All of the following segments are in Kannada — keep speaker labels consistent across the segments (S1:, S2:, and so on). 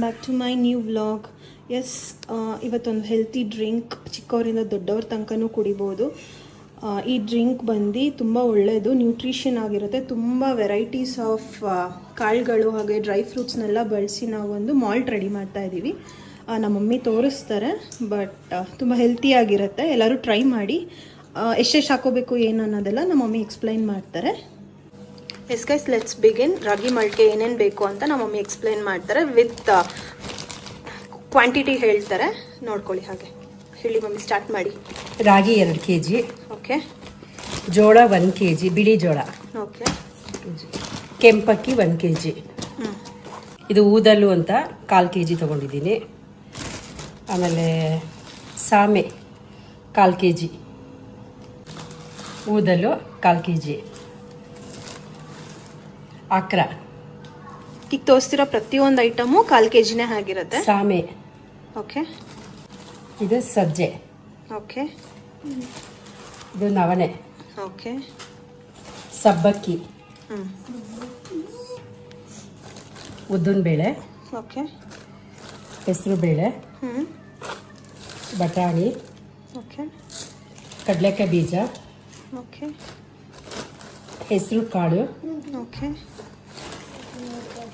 S1: Back to my new vlog. Yes, ಇವತ್ತೊಂದು ಹೆಲ್ತಿ ಡ್ರಿಂಕ್ ಚಿಕ್ಕವರಿಂದ ದೊಡ್ಡವ್ರ ತನಕನೂ ಕುಡಿಬೋದು. ಈ ಡ್ರಿಂಕ್ ಬಂದು ತುಂಬ ಒಳ್ಳೆಯದು, ನ್ಯೂಟ್ರಿಷನ್ ಆಗಿರುತ್ತೆ. ತುಂಬ ವೆರೈಟೀಸ್ ಆಫ್ ಕಾಳುಗಳು ಹಾಗೆ ಡ್ರೈ ಫ್ರೂಟ್ಸ್ನೆಲ್ಲ ಬಳಸಿ ನಾವೊಂದು ಮಾಲ್ಟ್ ರೆಡಿ ಮಾಡ್ತಾ ಇದ್ದೀವಿ. ನಮ್ಮ ಮಮ್ಮಿ ತೋರಿಸ್ತಾರೆ, ಬಟ್ ತುಂಬ ಹೆಲ್ತಿಯಾಗಿರುತ್ತೆ. ಎಲ್ಲರೂ ಟ್ರೈ ಮಾಡಿ. ಎಷ್ಟೆಷ್ಟು ಹಾಕೋಬೇಕು ಏನು ಅನ್ನೋದೆಲ್ಲ ನಮ್ಮ ಮಮ್ಮಿ ಎಕ್ಸ್ಪ್ಲೈನ್ ಮಾಡ್ತಾರೆ. Yes guys, let's begin. ರಾಗಿ ಮಾಲ್ಟ್ಗೆ ಏನೇನು ಬೇಕು ಅಂತ ನಮ್ಮ ಮಮ್ಮಿ ಎಕ್ಸ್ಪ್ಲೈನ್ ಮಾಡ್ತಾರೆ, ವಿತ್ ಕ್ವಾಂಟಿಟಿ ಹೇಳ್ತಾರೆ. ನೋಡ್ಕೊಳ್ಳಿ. ಹಾಗೆ ಹೇಳಿ ಮಮ್ಮಿ, ಸ್ಟಾರ್ಟ್ ಮಾಡಿ.
S2: ರಾಗಿ 2 kg.
S1: ಓಕೆ.
S2: ಜೋಳ 1 kg, ಬಿಳಿ ಜೋಳ.
S1: ಓಕೆ.
S2: ಕೆಂಪಕ್ಕಿ 1 kg. ಇದು ಊದಲು ಅಂತ 1/4 kg ತೊಗೊಂಡಿದ್ದೀನಿ. ಆಮೇಲೆ ಸಾಮೆ 1/4 kg, ಊದಲು 1/4 kg, ಅಕ್ರ.
S1: ಈಗ ತೋರಿಸ್ತಿರೋ ಪ್ರತಿಯೊಂದು ಐಟಮು 1/4 kgನೇ ಆಗಿರುತ್ತೆ.
S2: ಸಾಮೆ.
S1: ಓಕೆ.
S2: ಇದು ಸಜ್ಜೆ.
S1: ಓಕೆ.
S2: ಇದು ನವಣೆ.
S1: ಓಕೆ.
S2: ಸಬ್ಬಕ್ಕಿ, ಉದ್ದಿನ ಬೇಳೆ,
S1: ಓಕೆ.
S2: ಹೆಸರು ಬೇಳೆ, ಬಟಾಣಿ,
S1: ಓಕೆ.
S2: ಕಡಲೆಕಾಯಿ ಬೀಜ,
S1: ಓಕೆ.
S2: ಹೆಸರು ಕಾಳು,
S1: ಓಕೆ.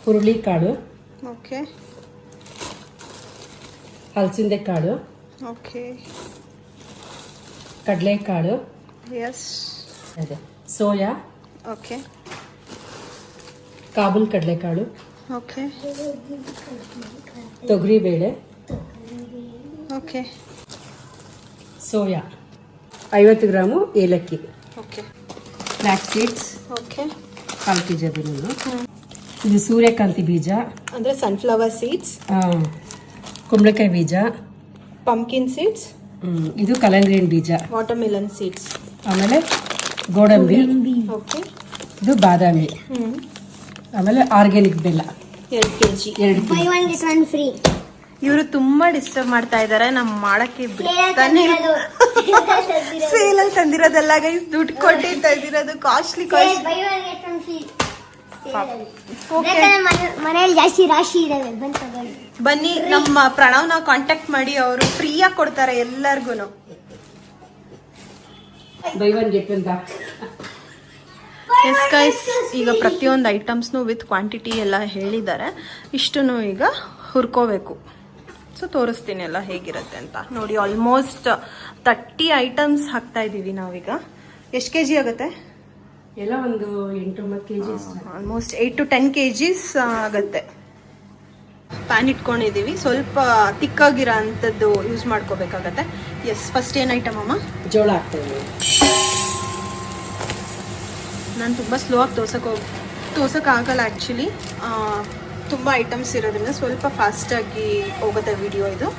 S2: ಹುರುಳಿ ಕಾಳು,
S1: ಓಕೆ.
S2: ಹಲಸಿಂದೆ ಕಾಳು,
S1: ಓಕೆ.
S2: ಕಡಲೆಕಾಳು,
S1: ಎಸ್,
S2: ಅದೇ ಸೋಯಾ,
S1: ಓಕೆ.
S2: ಕಾಬೂಲ್ ಕಡಲೆಕಾಳು,
S1: ಓಕೆ.
S2: ತೊಗರಿಬೇಳೆ,
S1: ಓಕೆ.
S2: ಸೋಯಾ, 50 ಗ್ರಾಮು ಏಲಕ್ಕಿ,
S1: okay.
S2: Black seeds,
S1: okay.
S2: 1/4 kg. ಅದನ್ನು. ಇದು ಸೂರ್ಯಕಾಂತಿ ಬೀಜ,
S1: ಅಂದರೆ ಸನ್ಫ್ಲವರ್ ಸೀಡ್ಸ್.
S2: ಕುಂಬಳಕಾಯಿ ಬೀಜ,
S1: ಪಂಪ್ಕಿನ್ ಸೀಡ್ಸ್.
S2: ಇದು ಕಲಂಗ್ರಿನ್ ಬೀಜ,
S1: ವಾಟರ್ಮೆಲನ್ ಸೀಡ್ಸ್.
S2: ಆಮೇಲೆ ಗೋಡಂಬಿ,
S1: ಓಕೆ.
S2: ಇದು ಬಾದಾಮಿ, ಆಮೇಲೆ ಆರ್ಗ್ಯಾನಿಕ್ ಬೆಲ್ಲ
S1: 2 kg.
S2: 2 kg.
S1: ಇವರು ತುಂಬಾ ಡಿಸ್ಟರ್ಬ್ ಮಾಡ್ತಾ ಇದ್ದಾರೆ. ನಮ್ಮ ಮಾಡಕ್ಕೆ ಬಿಡ್ತಾನೆ. ಸೇಲಲ್ಲಿ ತಂದಿರೋದೆಲ್ಲ ಗೈಸ್, ದುಡ್ಡು ಕೊಟ್ಟು ತಂದಿರೋದು. ಕಾಸ್ಟ್ಲಿ.
S3: ಮನೆಯಲ್ಲಿ ಜಾಸ್ತಿ ರಾಶಿ ಇದಾವೆ,
S1: ಬನ್ನಿ ನಮ್ಮ ಪ್ರಣವ್ನ ಕಾಂಟ್ಯಾಕ್ಟ್ ಮಾಡಿ, ಅವರು ಫ್ರೀಯಾಗಿ ಕೊಡ್ತಾರೆ ಎಲ್ಲರಿಗೂ.
S2: Buy one get one back.
S1: Yes guys, ಈಗ ಪ್ರತಿಯೊಂದು ಐಟಮ್ಸ್ನು ವಿತ್ ಕ್ವಾಂಟಿಟಿ ಎಲ್ಲ ಹೇಳಿದ್ದಾರೆ. ಇಷ್ಟನ್ನು ಈಗ ಹುರ್ಕೋಬೇಕು. ಸೊ ತೋರಿಸ್ತೀನಿ ಎಲ್ಲ ಹೇಗಿರುತ್ತೆ ಅಂತ. ನೋಡಿ, ಆಲ್ಮೋಸ್ಟ್ 30 ಐಟಮ್ಸ್ ಹಾಕ್ತಾ ಇದ್ದೀವಿ ನಾವೀಗ. ಎಷ್ಟು kg ಆಗುತ್ತೆ?
S2: ಎಲ್ಲ ಒಂದು 8-9 kg.
S1: ಆಲ್ಮೋಸ್ಟ್ 8 to 10 kgs ಆಗುತ್ತೆ. ಪ್ಯಾನ್ ಇಟ್ಕೊಂಡಿದ್ದೀವಿ. ಸ್ವಲ್ಪ ತಿಕ್ಕಾಗಿರೋ ಅಂಥದ್ದು ಯೂಸ್ ಮಾಡ್ಕೋಬೇಕಾಗತ್ತೆ. ಎಸ್, ಫಸ್ಟ್ ಏನು ಐಟಮ್ ಅಮ್ಮ?
S2: ಜೋಳ ಹಾಕ್ತೇವೆ.
S1: ನಾನು ತುಂಬ ಸ್ಲೋ ಆಗಿ ತೋರ್ಸೋಕ್ಕಾಗಲ್ಲ ಆ್ಯಕ್ಚುಲಿ. ತುಂಬ ಐಟಮ್ಸ್ ಇರೋದ್ರಿಂದ ಸ್ವಲ್ಪ ಫಾಸ್ಟಾಗಿ ಹೋಗುತ್ತೆ ವಿಡಿಯೋ ಇದು.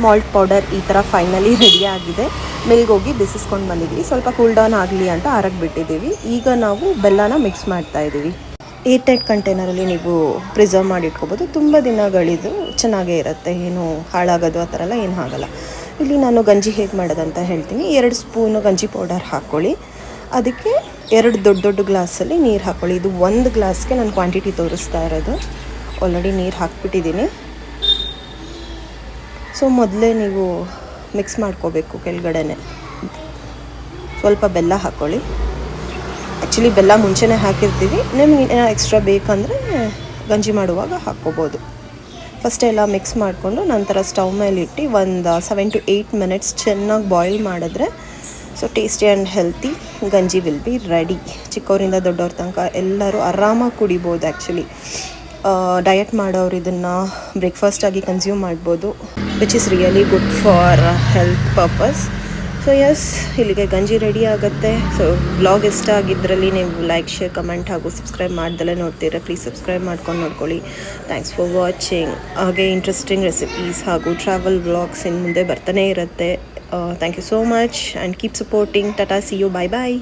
S1: ಮಾಲ್ಟ್ ಪೌಡರ್ ಈ ಥರ ಫೈನಲಿ ರೆಡಿ ಆಗಿದೆ. ಮಿಲ್ಗೆ ಹೋಗಿ ಬಿಸಿಸ್ಕೊಂಡು ಬಂದಿದ್ವಿ. ಸ್ವಲ್ಪ ಕೂಲ್ ಡೌನ್ ಆಗಲಿ ಅಂತ ಆರಕ್ಕೆ ಬಿಟ್ಟಿದ್ದೀವಿ. ಈಗ ನಾವು ಬೆಲ್ಲನ ಮಿಕ್ಸ್ ಮಾಡ್ತಾ ಇದ್ದೀವಿ. ಏರ್ ಟೈಟ್ ಕಂಟೈನರಲ್ಲಿ ನೀವು ಪ್ರಿಸರ್ವ್ ಮಾಡಿ ಇಟ್ಕೋಬೋದು. ತುಂಬ ದಿನಗಳಿದು ಚೆನ್ನಾಗೇ ಇರುತ್ತೆ, ಏನು ಹಾಳಾಗೋದು ಆ ಥರ ಎಲ್ಲ ಏನು ಆಗಲ್ಲ. ಇಲ್ಲಿ ನಾನು ಗಂಜಿ ಹೇಗೆ ಮಾಡೋದಂತ ಹೇಳ್ತೀನಿ. 2 ಸ್ಪೂನು ಗಂಜಿ ಪೌಡರ್ ಹಾಕ್ಕೊಳ್ಳಿ. ಅದಕ್ಕೆ 2 ದೊಡ್ಡ ದೊಡ್ಡ ಗ್ಲಾಸಲ್ಲಿ ನೀರು ಹಾಕ್ಕೊಳ್ಳಿ. ಇದು 1 ಗ್ಲಾಸ್ಗೆ ನಾನು ಕ್ವಾಂಟಿಟಿ ತೋರಿಸ್ತಾ ಇರೋದು. ಆಲ್ರೆಡಿ ನೀರು ಹಾಕ್ಬಿಟ್ಟಿದ್ದೀನಿ. ಸೊ ಮೊದಲೇ ನೀವು ಮಿಕ್ಸ್ ಮಾಡ್ಕೋಬೇಕು. ಕೆಳಗಡೆನೆ ಸ್ವಲ್ಪ ಬೆಲ್ಲ ಹಾಕ್ಕೊಳ್ಳಿ. ಆ್ಯಕ್ಚುಲಿ ಬೆಲ್ಲ ಮುಂಚೆನೇ ಹಾಕಿರ್ತೀವಿ. ನಿಮ್ಗೆ ಎಕ್ಸ್ಟ್ರಾ ಬೇಕಂದರೆ ಗಂಜಿ ಮಾಡುವಾಗ ಹಾಕ್ಕೋಬೋದು. ಫಸ್ಟ್ ಎಲ್ಲ ಮಿಕ್ಸ್ ಮಾಡಿಕೊಂಡು ನಂತರ ಸ್ಟವ್ ಮೇಲೆ ಇಟ್ಟು ಒಂದು 7 to 8 ಮಿನಿಟ್ಸ್ ಚೆನ್ನಾಗಿ ಬಾಯ್ಲ್ ಮಾಡಿದ್ರೆ ಸೊ ಟೇಸ್ಟಿ ಆ್ಯಂಡ್ ಹೆಲ್ತಿ ಗಂಜಿ ವಿಲ್ ಬಿ ರೆಡಿ. ಚಿಕ್ಕವರಿಂದ ದೊಡ್ಡವ್ರ ತನಕ ಎಲ್ಲರೂ ಆರಾಮಾಗಿ ಕುಡಿಬೋದು. ಆ್ಯಕ್ಚುಲಿ ಡಯಟ್ ಮಾಡೋರು ಇದನ್ನು ಬ್ರೇಕ್ಫಾಸ್ಟಾಗಿ ಕನ್ಸ್ಯೂಮ್ ಮಾಡ್ಬೋದು, which is really good for health purpose. So yes, ಇಲ್ಲಿಗೆ ಗಂಜಿ ರೆಡಿ ಆಗುತ್ತೆ. ಸೊ ವ್ಲಾಗ್ ಇಷ್ಟ ಆಗಿದ್ದರಲ್ಲಿ ನೀವು ಲೈಕ್, ಶೇರ್, ಕಮೆಂಟ್ ಹಾಗೂ ಸಬ್ಸ್ಕ್ರೈಬ್ ಮಾಡ್ದಲೇ ನೋಡ್ತೀರಾ. ಪ್ಲೀಸ್ ಸಬ್ಸ್ಕ್ರೈಬ್ ಮಾಡ್ಕೊಂಡು ನೋಡ್ಕೊಳ್ಳಿ. Thanks for watching. ಹಾಗೆ ಇಂಟ್ರೆಸ್ಟಿಂಗ್ ರೆಸಿಪೀಸ್ ಹಾಗೂ ಟ್ರಾವೆಲ್ ವ್ಲಾಗ್ಸ್ ಇನ್ನು ಮುಂದೆ ಬರ್ತಾನೆ ಇರುತ್ತೆ. Thank you so much and keep supporting. Tata, see you, bye bye.